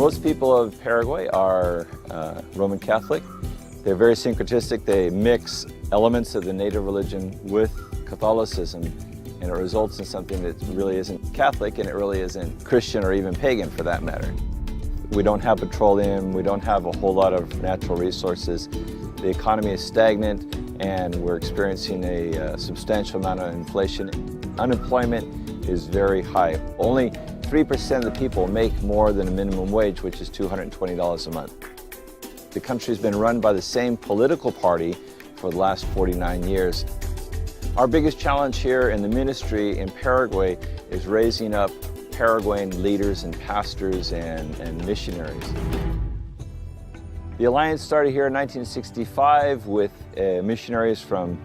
Most people of Paraguay are Roman Catholic. They're very syncretistic. They mix elements of the native religion with Catholicism, and it results in something that really isn't Catholic, and it really isn't Christian or even pagan for that matter. We don't have petroleum, we don't have a whole lot of natural resources. The economy is stagnant, and we're experiencing a substantial amount of inflation. Unemployment is very high. Only 3% of the people make more than a minimum wage, which is $220 a month. The country's been run by the same political party for the last 49 years. Our biggest challenge here in the ministry in Paraguay is raising up Paraguayan leaders and pastors and missionaries. The Alliance started here in 1965 with missionaries from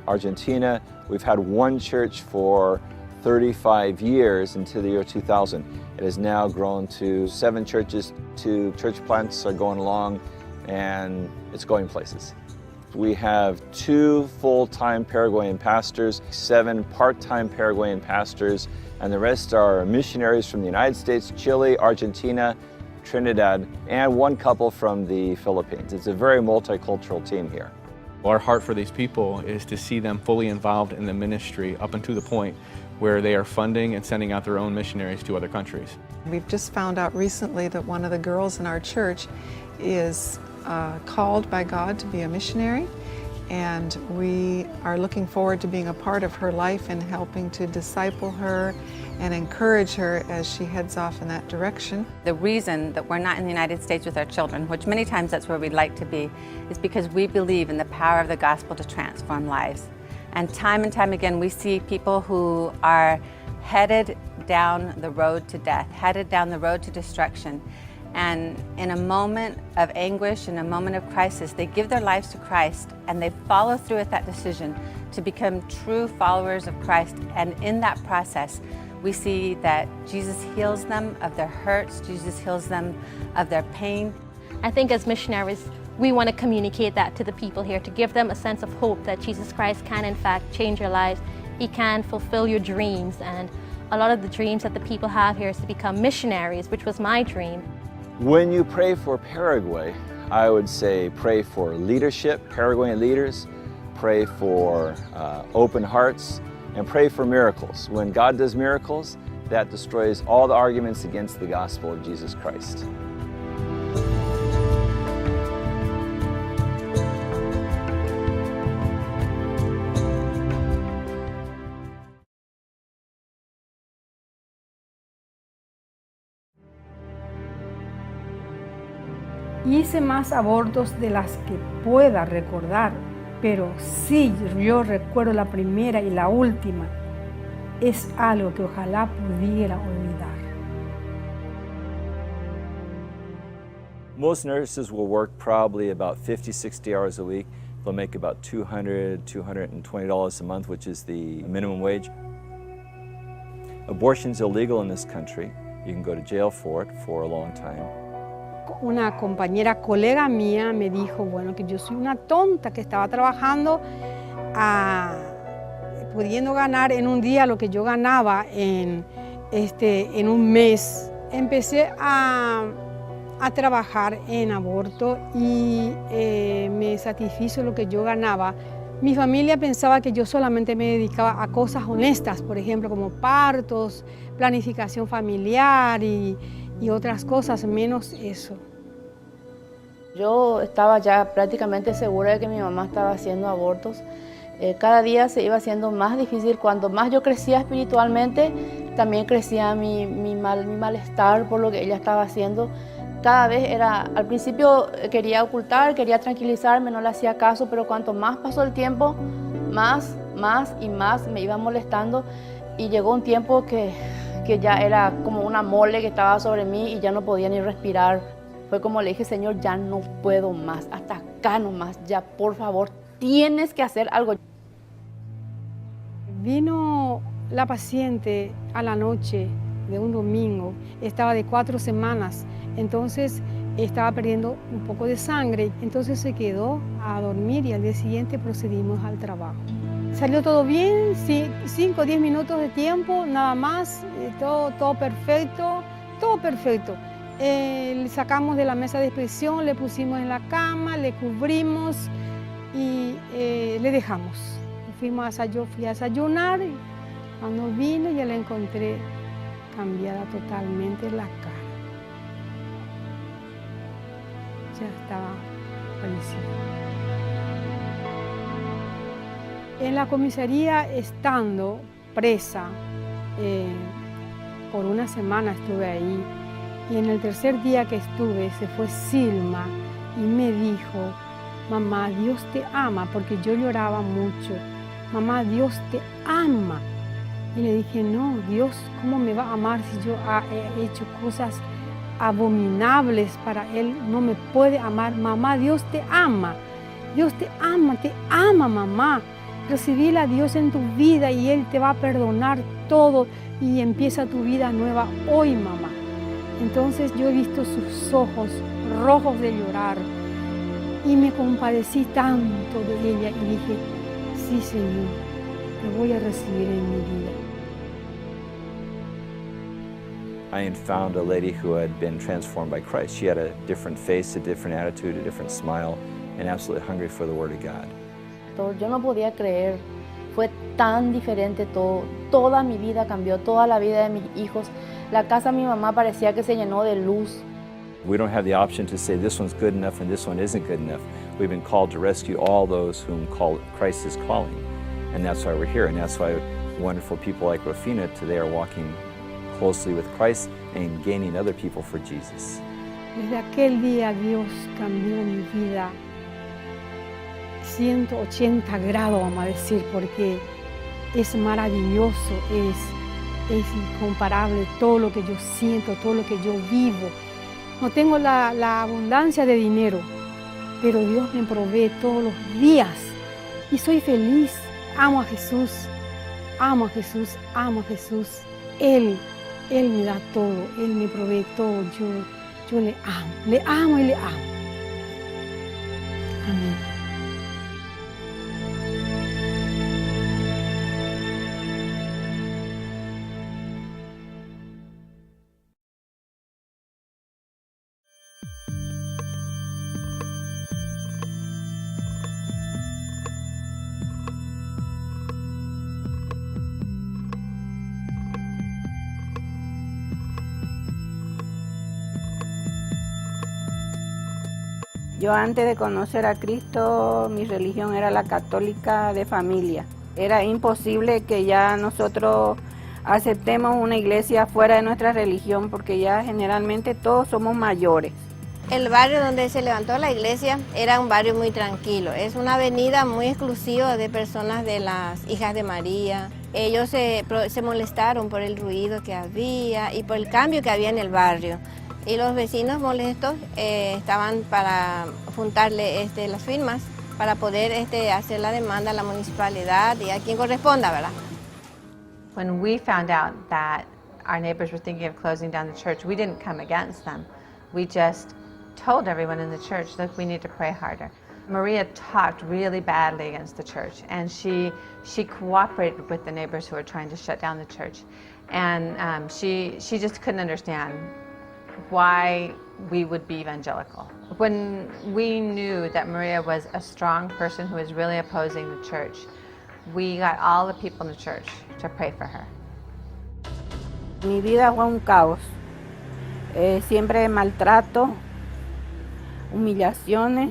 Argentina. We've had one church for 35 years until the year 2000. It has now grown to 7 churches. 2 church plants are going along, and it's going places. We have 2 full-time Paraguayan pastors, 7 part-time Paraguayan pastors, and the rest are missionaries from the United States, Chile, Argentina, Trinidad, and 1 couple from the Philippines. It's a very multicultural team here. Our heart for these people is to see them fully involved in the ministry up until the point where they are funding and sending out their own missionaries to other countries. We've just found out recently that one of the girls in our church is called by God to be a missionary, and we are looking forward to being a part of her life and helping to disciple her and encourage her as she heads off in that direction. The reason that we're not in the United States with our children, which many times that's where we'd like to be, is because we believe in the power of the gospel to transform lives. And time again, we see people who are headed down the road to death, headed down the road to destruction. And in a moment of anguish, in a moment of crisis, they give their lives to Christ, and they follow through with that decision to become true followers of Christ. And in that process, we see that Jesus heals them of their hurts, Jesus heals them of their pain. I think as missionaries, we want to communicate that to the people here, to give them a sense of hope that Jesus Christ can in fact change your lives. He can fulfill your dreams, and a lot of the dreams that the people have here is to become missionaries, which was my dream. When you pray for Paraguay, I would say pray for leadership, Paraguayan leaders, pray for open hearts, and pray for miracles. When God does miracles, that destroys all the arguments against the gospel of Jesus Christ. Hice más abortos de las que pueda recordar, pero sí yo recuerdo la primera y la última. Es algo que ojalá pudiera olvidar. Most nurses will work probably about 50, 60 hours a week. They'll make about $200, $220 a month, which is the minimum wage. Abortion's illegal in this country. You can go to jail for it for a long time. Una compañera, colega mía, me dijo, bueno, que yo soy una tonta que estaba trabajando, pudiendo ganar en un día lo que yo ganaba en un mes. Empecé a trabajar en aborto y me satisfizo lo que yo ganaba. Mi familia pensaba que yo solamente me dedicaba a cosas honestas, por ejemplo, como partos, planificación familiar y otras cosas, menos eso. Yo estaba ya prácticamente segura de que mi mamá estaba haciendo abortos. Cada día se iba haciendo más difícil. Cuando más yo crecía espiritualmente, también crecía mi malestar por lo que ella estaba haciendo. Cada vez era, al principio quería ocultar, quería tranquilizarme, no le hacía caso, pero cuanto más pasó el tiempo, más y más me iba molestando, y llegó un tiempo que ya era como una mole que estaba sobre mí y ya no podía ni respirar. Fue como le dije, Señor, ya no puedo más, hasta acá nomás, ya por favor, tienes que hacer algo. Vino la paciente a la noche de un domingo, estaba de 4 semanas, entonces estaba perdiendo un poco de sangre, entonces se quedó a dormir y al día siguiente procedimos al trabajo. Salió todo bien, 5 o 10 minutos de tiempo, nada más, todo perfecto, todo perfecto. Le sacamos de la mesa de expresión, le pusimos en la cama, le cubrimos y le dejamos. Yo fui a desayunar y cuando vine ya la encontré cambiada totalmente la cara. Ya estaba fallecida. En la comisaría, estando presa, por una semana estuve ahí, y en el tercer día que estuve se fue Silma y me dijo: mamá, Dios te ama, porque yo lloraba mucho. Mamá, Dios te ama. Y le dije: no, Dios, ¿cómo me va a amar si yo he hecho cosas abominables para Él? No me puede amar. Mamá, Dios te ama. Dios te ama, mamá. Recibí a Dios en tu vida y Él te va a perdonar todo y empieza tu vida nueva hoy, mamá. Entonces yo he visto sus ojos rojos de llorar y me compadecí tanto de ella y dije: sí, Señor, te voy a recibir en mi vida. I had found a lady who had been transformed by Christ. She had a different face, a different attitude, a different smile, and absolutely hungry for the Word of God. Yo no podía creer, fue tan diferente todo. Toda mi vida cambió, toda la vida de mis hijos. La casa de mi mamá parecía que se llenó de luz. We don't have the option to say this one's good enough and this one isn't good enough. We've been called to rescue all those whom Christ is calling. And that's why we're here. And that's why wonderful people like Rufina today are walking closely with Christ and gaining other people for Jesus. Desde aquel día Dios cambió mi vida 180 grados, vamos a decir, porque es maravilloso, es incomparable todo lo que yo siento, todo lo que yo vivo. No tengo la abundancia de dinero, pero Dios me provee todos los días y soy feliz. Amo a Jesús, amo a Jesús, amo a Jesús. Él me da todo, Él me provee todo. Yo le amo y le amo. Amén. Yo antes de conocer a Cristo, mi religión era la católica de familia. Era imposible que ya nosotros aceptemos una iglesia fuera de nuestra religión porque ya generalmente todos somos mayores. El barrio donde se levantó la iglesia era un barrio muy tranquilo. Es una avenida muy exclusiva de personas de las hijas de María. Ellos se molestaron por el ruido que había y por el cambio que había en el barrio. Y los vecinos molestos estaban para juntarle las firmas para poder hacer la demanda a la municipalidad y a quien corresponda, ¿verdad? When we found out that our neighbors were thinking of closing down the church, we didn't come against them. We just told everyone in the church, look, we need to pray harder. Maria talked really badly against the church, and she cooperated with the neighbors who were trying to shut down the church. And she just couldn't understand why we would be evangelical. When we knew that Maria was a strong person who was really opposing the church, we got all the people in the church to pray for her. Mi vida fue un caos. Siempre maltrato, humillaciones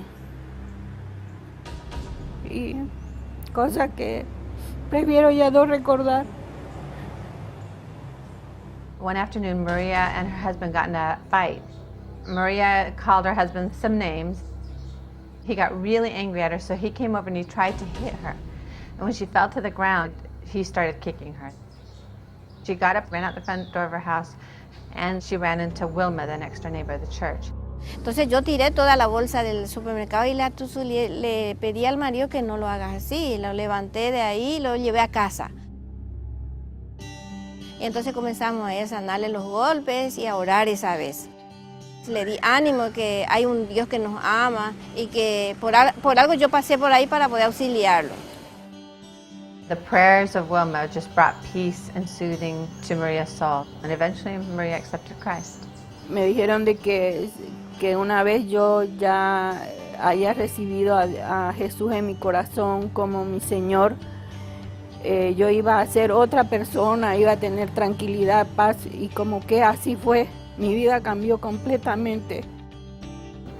y cosas que prefiero ya no recordar. One afternoon, Maria and her husband got in a fight. Maria called her husband some names. He got really angry at her, so he came over and he tried to hit her. And when she fell to the ground, he started kicking her. She got up, ran out the front door of her house, and she ran into Wilma, the next door neighbor of the church. Entonces yo tiré toda la bolsa del supermercado y le pedí al marido que no lo hagas así. Lo levanté de ahí y lo llevé a casa. Y entonces comenzamos a sanarle los golpes y a orar esa vez. Le di ánimo que hay un Dios que nos ama y que por algo yo pasé por ahí para poder auxiliarlo. The prayers of Wilma just brought peace and soothing to Maria's soul, and eventually Maria accepted Christ. Me dijeron de que una vez yo ya haya recibido a Jesús en mi corazón como mi Señor, yo iba a ser otra persona, iba a tener tranquilidad, paz, y como que así fue. Mi vida cambió completamente.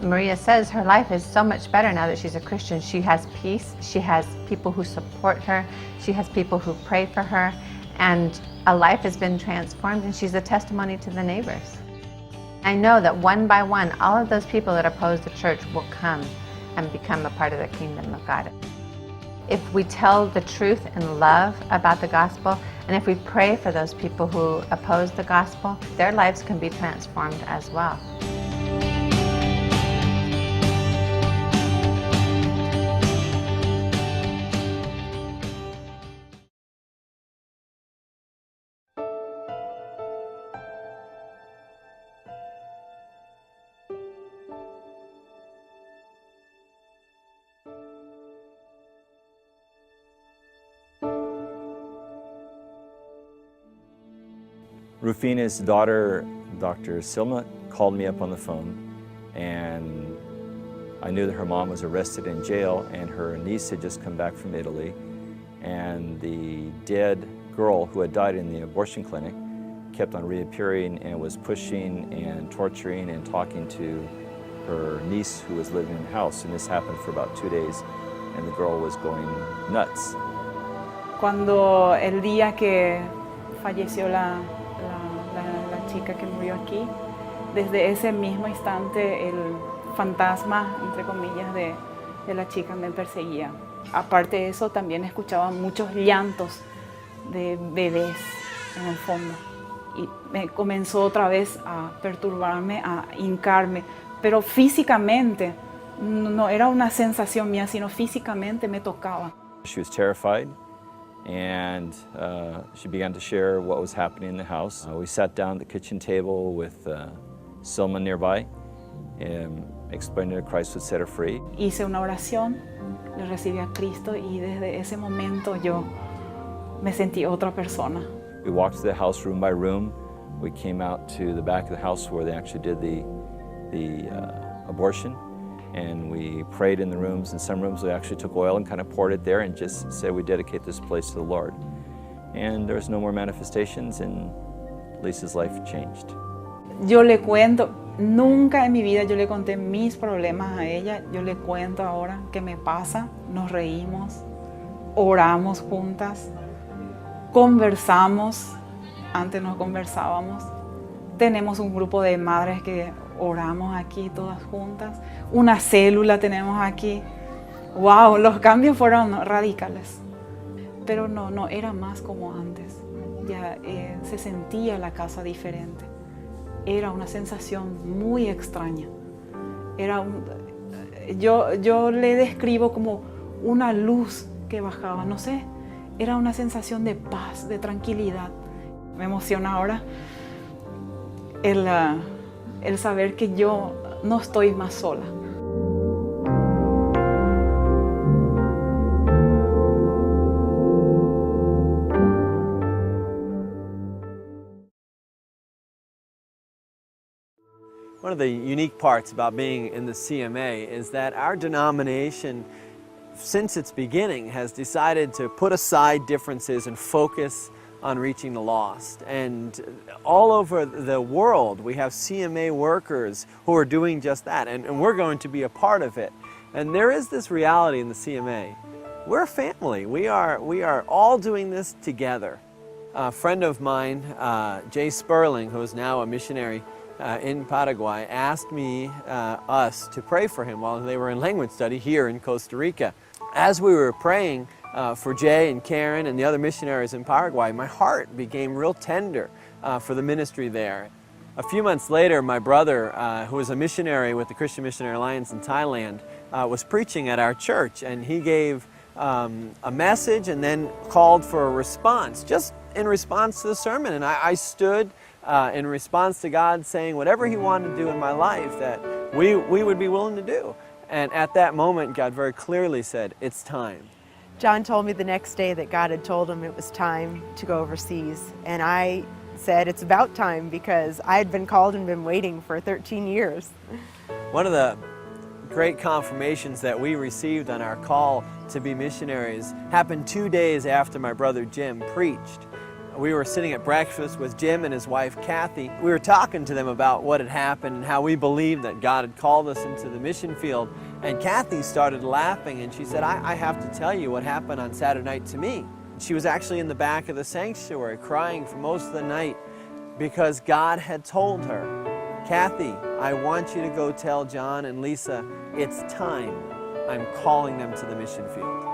Maria says her life is so much better now that she's a Christian. She has peace, she has people who support her, she has people who pray for her, and a life has been transformed, and she's a testimony to the neighbors. I know that one by one, all of those people that oppose the church will come and become a part of the kingdom of God. If we tell the truth in love about the gospel, and if we pray for those people who oppose the gospel, their lives can be transformed as well. Rufina's daughter, Dr. Silma, called me up on the phone, and I knew that her mom was arrested in jail and her niece had just come back from Italy, and the dead girl who had died in the abortion clinic kept on reappearing and was pushing and torturing and talking to her niece who was living in the house, and this happened for about 2 days, and the girl was going nuts. Cuando el día que falleció la chica que murió aquí, desde ese mismo instante el fantasma, entre comillas, de la chica me perseguía. Aparte de eso, también escuchaba muchos llantos de bebés en el fondo. Y me comenzó otra vez a perturbarme, a hincarme, pero físicamente, no era una sensación mía, sino físicamente me tocaba. She was terrified, and she began to share what was happening in the house. We sat down at the kitchen table with Silma nearby, explaining that Christ would set her free. Hice una oración, le recibí a Cristo, y desde ese momento yo me sentí otra persona. We walked through the house room by room. We came out to the back of the house where they actually did the abortion, and we prayed in the rooms. In some rooms we actually took oil and kind of poured it there and just said we dedicate this place to the Lord. And there was no more manifestations, and Lisa's life changed. Yo le cuento, nunca en mi vida yo le conté mis problemas a ella. Yo le cuento ahora qué me pasa, nos reímos, oramos juntas, conversamos, antes no conversábamos. Tenemos un grupo de madres que oramos aquí todas juntas, una célula tenemos aquí. Wow, los cambios fueron radicales, pero no era más como antes. Ya se sentía la casa diferente. Era una sensación muy extraña. Yo le describo como una luz que bajaba, no sé, era una sensación de paz, de tranquilidad. Me emociona ahora el saber que yo no estoy más sola. One of the unique parts about being in the C&MA is that our denomination, since its beginning, has decided to put aside differences and focus on reaching the lost. And all over the world we have C&MA workers who are doing just that, and we're going to be a part of it. And there is this reality in the C&MA. We're a family. We are all doing this together. A friend of mine, Jay Sperling, who is now a missionary in Paraguay, asked us to pray for him while they were in language study here in Costa Rica. As we were praying for Jay and Karen and the other missionaries in Paraguay, my heart became real tender for the ministry there. A few months later, my brother, who was a missionary with the Christian Missionary Alliance in Thailand, was preaching at our church, and he gave a message and then called for a response, just in response to the sermon. And I stood in response to God, saying whatever He wanted to do in my life, that we would be willing to do. And at that moment, God very clearly said, it's time. John told me the next day that God had told him it was time to go overseas, and I said it's about time, because I had been called and been waiting for 13 years. One of the great confirmations that we received on our call to be missionaries happened 2 days after my brother Jim preached. We were sitting at breakfast with Jim and his wife Kathy. We were talking to them about what had happened and how we believed that God had called us into the mission field. And Kathy started laughing and she said, I have to tell you what happened on Saturday night to me. She was actually in the back of the sanctuary crying for most of the night because God had told her, Kathy, I want you to go tell John and Lisa, it's time. I'm calling them to the mission field.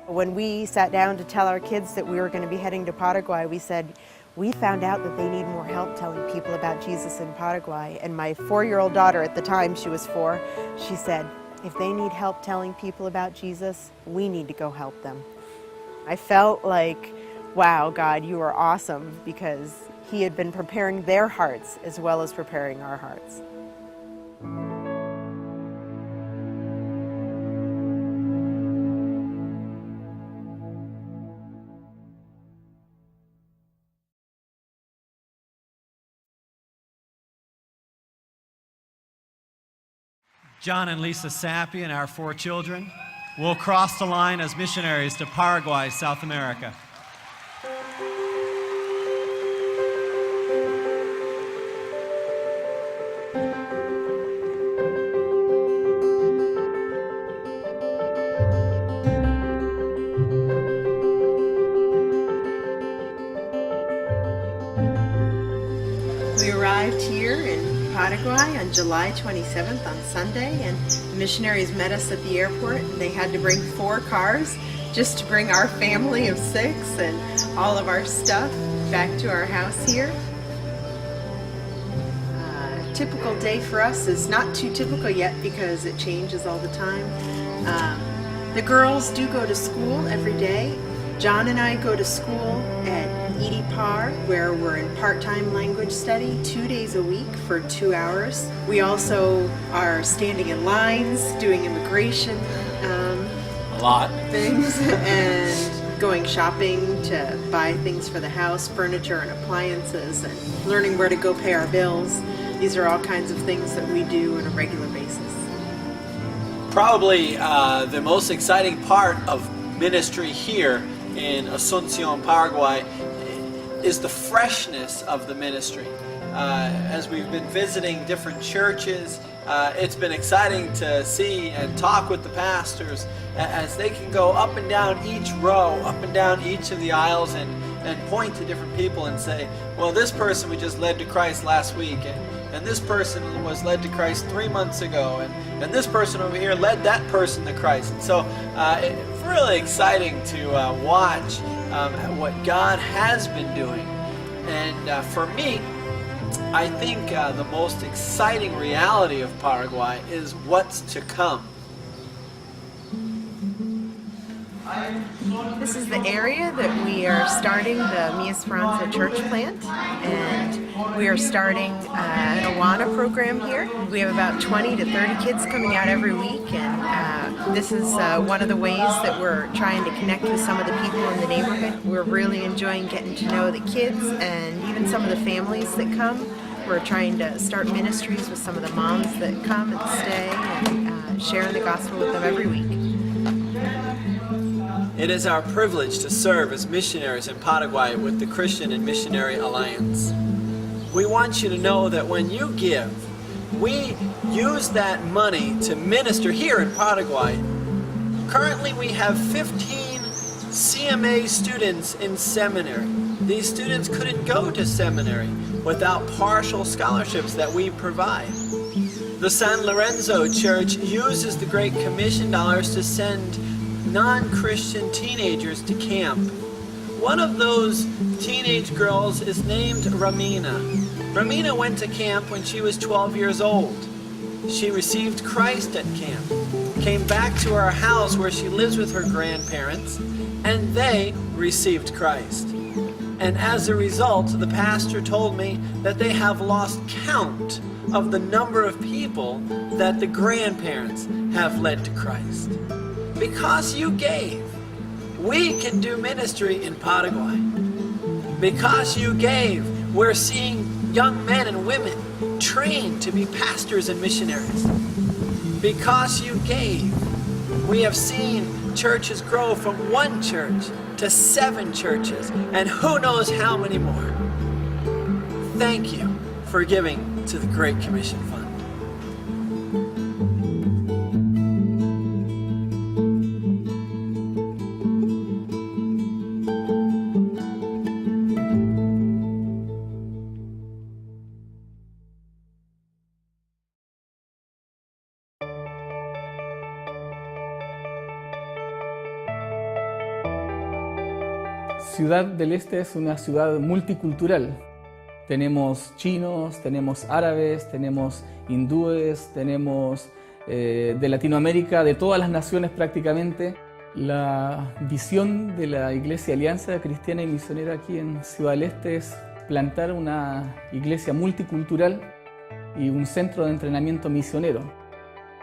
When we sat down to tell our kids that we were going to be heading to Paraguay, we said, we found out that they need more help telling people about Jesus in Paraguay. And my 4-year-old daughter, at the time she was 4, she said, if they need help telling people about Jesus, we need to go help them. I felt like, wow, God, you are awesome, because He had been preparing their hearts as well as preparing our hearts. John and Lisa Sappi and our 4 children will cross the line as missionaries to Paraguay, South America. We arrived here in Paraguay on July 27th on Sunday, and the missionaries met us at the airport. They had to bring 4 cars just to bring our family of 6 and all of our stuff back to our house here. A typical day for us is not too typical yet because it changes all the time. The girls do go to school every day. John and I go to school at EDPAR, where we're in part-time language study 2 days a week for 2 hours. We also are standing in lines, doing immigration A lot. things, and going shopping to buy things for the house, furniture and appliances, and learning where to go pay our bills. These are all kinds of things that we do on a regular basis. Probably the most exciting part of ministry here in Asunción, Paraguay, is the freshness of the ministry. As we've been visiting different churches, it's been exciting to see and talk with the pastors as they can go up and down each row, up and down each of the aisles, and point to different people and say, well, this person we just led to Christ last week, and this person was led to Christ 3 months ago, and this person over here led that person to Christ. And so it's really exciting to watch what God has been doing. And for me, I think the most exciting reality of Paraguay is what's to come. This is the area that we are starting the Mi Esperanza church plant, and we are starting an Awana program here. We have about 20 to 30 kids coming out every week, and this is one of the ways that we're trying to connect with some of the people in the neighborhood. We're really enjoying getting to know the kids and even some of the families that come. We're trying to start ministries with some of the moms that come and stay, and sharing the gospel with them every week. It is our privilege to serve as missionaries in Paraguay with the Christian and Missionary Alliance. We want you to know that when you give, we use that money to minister here in Paraguay. Currently we have 15 C&MA students in seminary. These students couldn't go to seminary without partial scholarships that we provide. The San Lorenzo Church uses the Great Commission dollars to send non-Christian teenagers to camp. One of those teenage girls is named Ramina. Ramina went to camp when she was 12 years old. She received Christ at camp, came back to our house where she lives with her grandparents, and they received Christ. And as a result, the pastor told me that they have lost count of the number of people that the grandparents have led to Christ. Because you gave, we can do ministry in Paraguay. Because you gave, we're seeing young men and women trained to be pastors and missionaries. Because you gave, we have seen churches grow from 1 church to 7 churches, and who knows how many more. Thank you for giving to the Great Commission Fund. Ciudad del Este es una ciudad multicultural. Tenemos chinos, tenemos árabes, tenemos hindúes, tenemos de Latinoamérica, de todas las naciones prácticamente. La visión de la Iglesia Alianza Cristiana y Misionera aquí en Ciudad del Este es plantar una iglesia multicultural y un centro de entrenamiento misionero.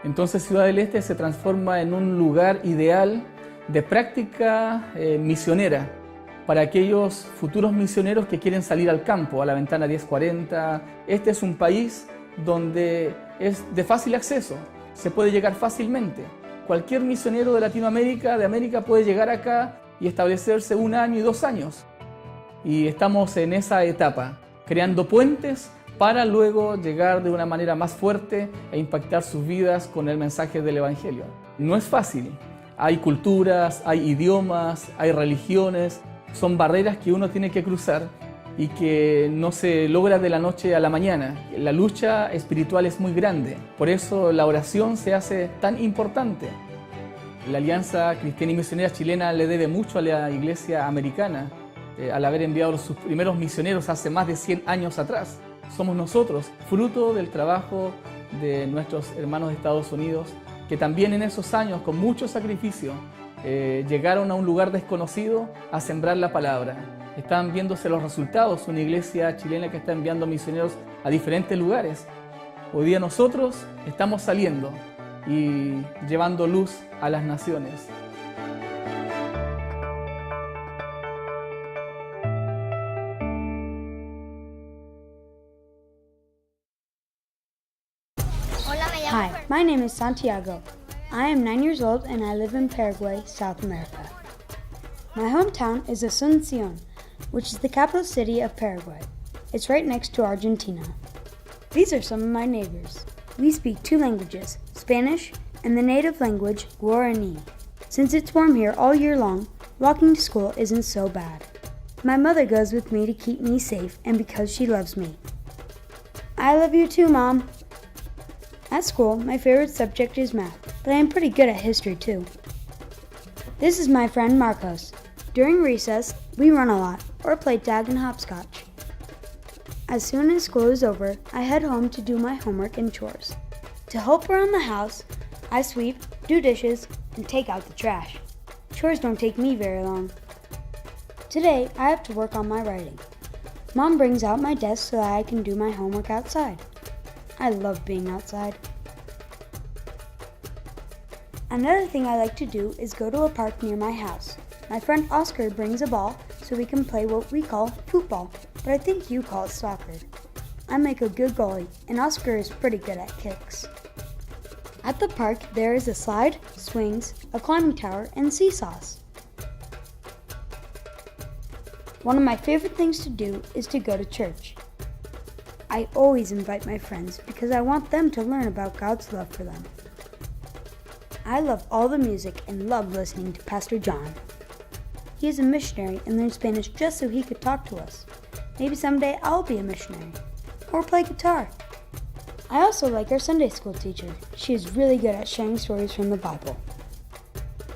Entonces Ciudad del Este se transforma en un lugar ideal de práctica misionera para aquellos futuros misioneros que quieren salir al campo, a la ventana 1040. Este es un país donde es de fácil acceso, se puede llegar fácilmente. Cualquier misionero de Latinoamérica, de América, puede llegar acá y establecerse 1 año y 2 años. Y estamos en esa etapa, creando puentes para luego llegar de una manera más fuerte e impactar sus vidas con el mensaje del Evangelio. No es fácil, hay culturas, hay idiomas, hay religiones. Son barreras que uno tiene que cruzar y que no se logra de la noche a la mañana. La lucha espiritual es muy grande, por eso la oración se hace tan importante. La Alianza Cristiana y Misionera Chilena le debe mucho a la Iglesia americana al haber enviado sus primeros misioneros hace más de 100 años atrás. Somos nosotros, fruto del trabajo de nuestros hermanos de Estados Unidos, que también en esos años, con mucho sacrificio, llegaron a un lugar desconocido a sembrar la palabra. Están viéndose los resultados, una iglesia chilena que está enviando misioneros a diferentes lugares. Hoy día nosotros estamos saliendo y llevando luz a las naciones. Hi, my name is Santiago. I am 9 years old and I live in Paraguay, South America. My hometown is Asunción, which is the capital city of Paraguay. It's right next to Argentina. These are some of my neighbors. We speak 2 languages, Spanish and the native language, Guarani. Since it's warm here all year long, walking to school isn't so bad. My mother goes with me to keep me safe and because she loves me. I love you too, Mom. At school, my favorite subject is math, but I am pretty good at history too. This is my friend Marcos. During recess, we run a lot, or play tag and hopscotch. As soon as school is over, I head home to do my homework and chores. To help around the house, I sweep, do dishes, and take out the trash. Chores don't take me very long. Today, I have to work on my writing. Mom brings out my desk so that I can do my homework outside. I love being outside. Another thing I like to do is go to a park near my house. My friend Oscar brings a ball so we can play what we call football, but I think you call it soccer. I make a good goalie, and Oscar is pretty good at kicks. At the park, there is a slide, swings, a climbing tower, and seesaws. One of my favorite things to do is to go to church. I always invite my friends because I want them to learn about God's love for them. I love all the music and love listening to Pastor John. He is a missionary and learned Spanish just so he could talk to us. Maybe someday I'll be a missionary or play guitar. I also like our Sunday school teacher. She is really good at sharing stories from the Bible.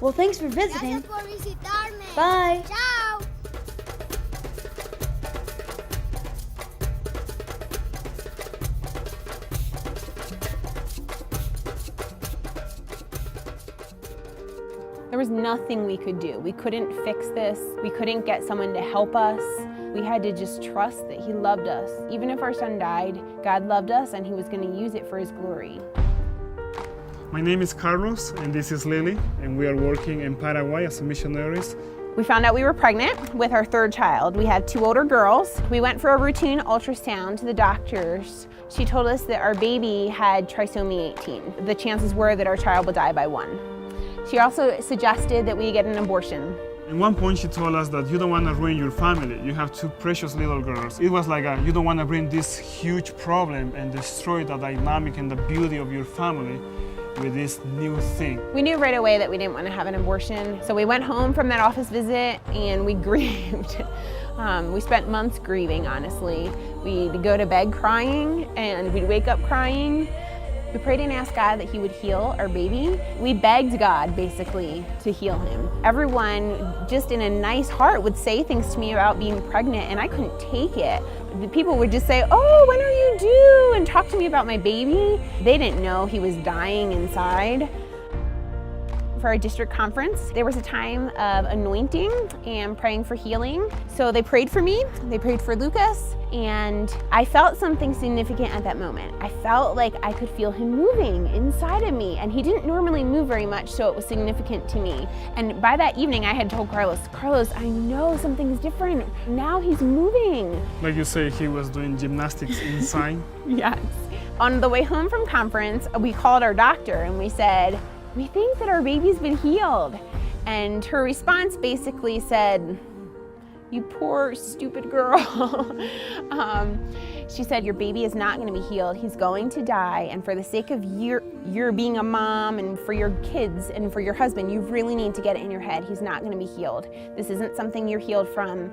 Well, thanks for visiting. Gracias por visitarme. Bye. Chao. There was nothing we could do. We couldn't fix this. We couldn't get someone to help us. We had to just trust that He loved us. Even if our son died, God loved us and He was going to use it for His glory. My name is Carlos and this is Lily, and we are working in Paraguay as missionaries We found out we were pregnant with our third child. We had 2 older girls. We went for a routine ultrasound to the doctors. She told us that our baby had trisomy 18. The chances were that our child would die by 1. She also suggested that we get an abortion. At one point she told us that you don't want to ruin your family. You have 2 precious little girls. It was like you don't want to bring this huge problem and destroy the dynamic and the beauty of your family with this new thing. We knew right away that we didn't want to have an abortion, so we went home from that office visit and we grieved. We spent months grieving, honestly. We'd go to bed crying and we'd wake up crying. We prayed and asked God that He would heal our baby. We begged God, basically, to heal him. Everyone, just in a nice heart, would say things to me about being pregnant, and I couldn't take it. The people would just say, "Oh, when are you due?" and talk to me about my baby. They didn't know he was dying inside. For our district conference, there was a time of anointing and praying for healing. So they prayed for me, they prayed for Lucas, and I felt something significant at that moment. I felt like I could feel him moving inside of me, and he didn't normally move very much, so it was significant to me. And by that evening, I had told Carlos, I know something's different. Now he's moving. Like you say, he was doing gymnastics inside. Yes. On the way home from conference, we called our doctor and we said, "We think that our baby's been healed." And her response basically said, "You poor, stupid girl." She said, "Your baby is not going to be healed. He's going to die. And for the sake of your being a mom and for your kids and for your husband, you really need to get it in your head. He's not going to be healed. This isn't something you're healed from."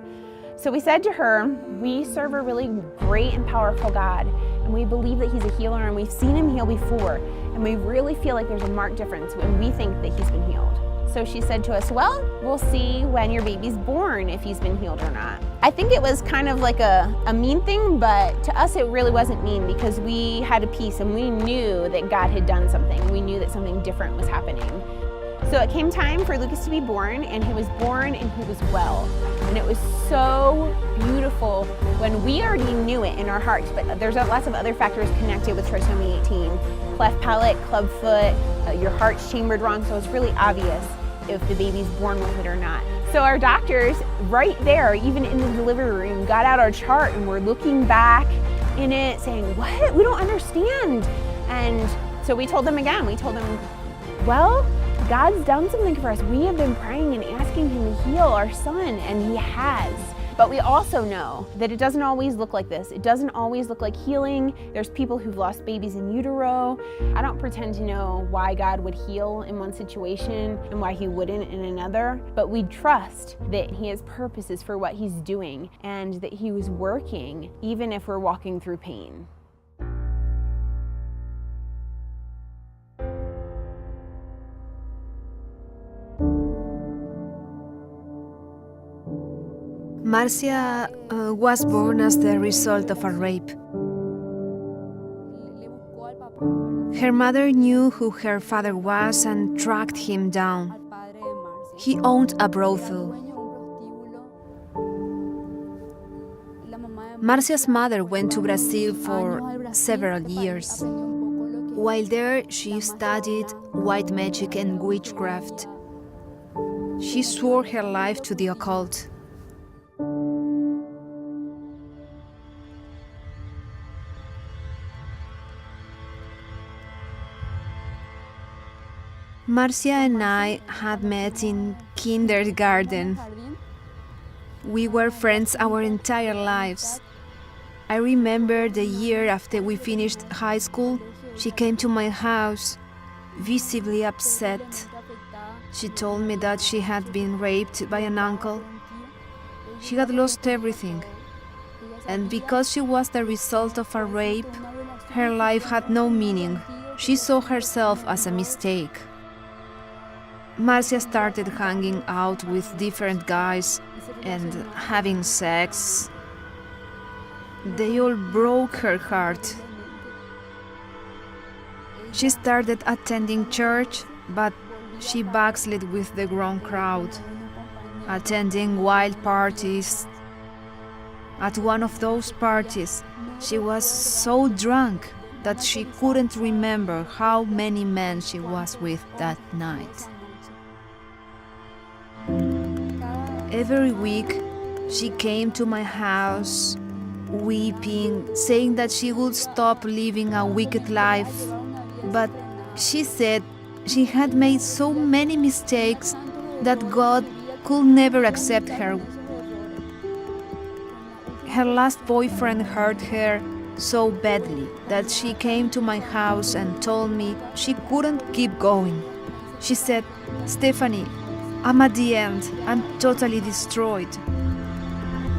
So we said to her, we serve a really great and powerful God, and we believe that He's a healer, and we've seen Him heal before, and we really feel like there's a marked difference when we think that He's been healed. So she said to us, "Well, we'll see when your baby's born if he's been healed or not." I think it was kind of like a mean thing, but to us it really wasn't mean, because we had a peace and we knew that God had done something. We knew that something different was happening. So it came time for Lucas to be born, and he was born and he was well. And it was so beautiful when we already knew it in our hearts, but there's lots of other factors connected with trisomy 18. Cleft palate, club foot, your heart's chambered wrong, so it's really obvious if the baby's born with it or not. So our doctors, right there, even in the delivery room, got out our chart and were looking back in it saying, "What? We don't understand." And so we told them again, "Well, God's done something for us. We have been praying and asking Him to heal our son, and He has." But we also know that it doesn't always look like this. It doesn't always look like healing. There's people who've lost babies in utero. I don't pretend to know why God would heal in one situation and why He wouldn't in another, but we trust that He has purposes for what He's doing and that He was working even if we're walking through pain. Marcia was born as the result of a rape. Her mother knew who her father was and tracked him down. He owned a brothel. Marcia's mother went to Brazil for several years. While there, she studied white magic and witchcraft. She swore her life to the occult. Marcia and I had met in kindergarten. We were friends our entire lives. I remember the year after we finished high school, she came to my house, visibly upset. She told me that she had been raped by an uncle. She had lost everything. And because she was the result of a rape, her life had no meaning. She saw herself as a mistake. Marcia started hanging out with different guys and having sex. They all broke her heart. She started attending church, but she backslid with the wrong crowd, attending wild parties. At one of those parties, she was so drunk that she couldn't remember how many men she was with that night. Every week, she came to my house, weeping, saying that she would stop living a wicked life. But she said she had made so many mistakes that God could never accept her. Her last boyfriend hurt her so badly that she came to my house and told me she couldn't keep going. She said, "Stephanie, I'm at the end. I'm totally destroyed."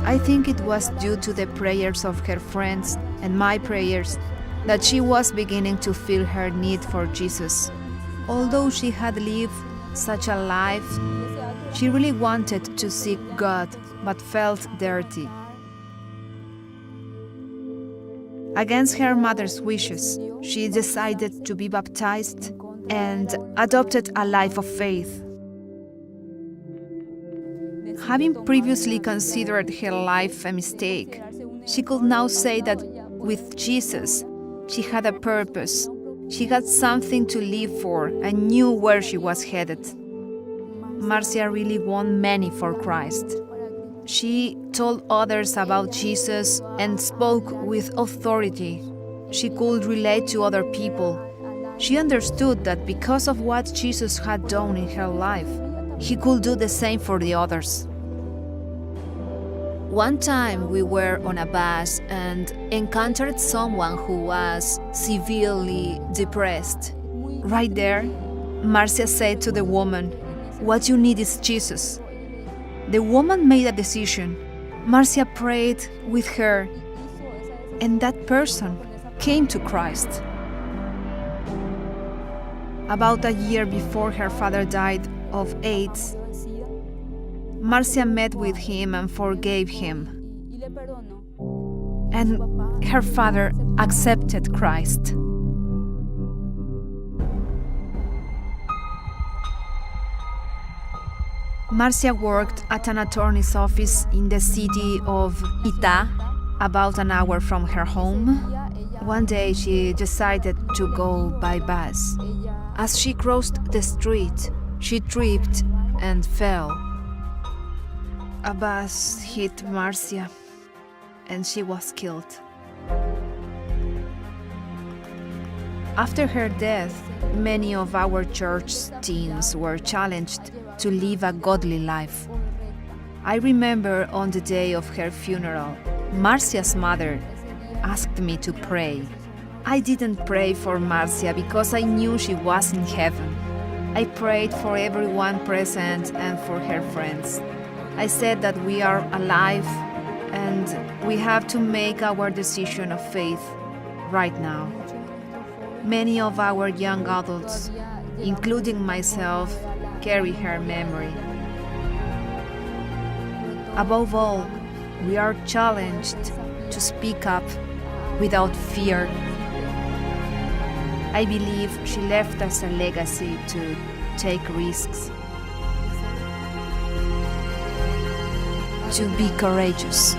I think it was due to the prayers of her friends and my prayers that she was beginning to feel her need for Jesus. Although she had lived such a life, she really wanted to seek God but felt dirty. Against her mother's wishes, she decided to be baptized and adopted a life of faith. Having previously considered her life a mistake, she could now say that with Jesus, she had a purpose. She had something to live for and knew where she was headed. Marcia really won many for Christ. She told others about Jesus and spoke with authority. She could relate to other people. She understood that because of what Jesus had done in her life, He could do the same for the others. One time we were on a bus and encountered someone who was severely depressed. Right there, Marcia said to the woman, "What you need is Jesus." The woman made a decision. Marcia prayed with her, and that person came to Christ. About a year before her father died of AIDS, Marcia met with him and forgave him. And her father accepted Christ. Marcia worked at an attorney's office in the city of Itá, about an hour from her home. One day she decided to go by bus. As she crossed the street, she tripped and fell. A bus hit Marcia, and she was killed. After her death, many of our church teens were challenged to live a godly life. I remember on the day of her funeral, Marcia's mother asked me to pray. I didn't pray for Marcia because I knew she was in heaven. I prayed for everyone present and for her friends. I said that we are alive and we have to make our decision of faith right now. Many of our young adults, including myself, carry her memory. Above all, we are challenged to speak up without fear. I believe she left us a legacy to take risks, to be courageous.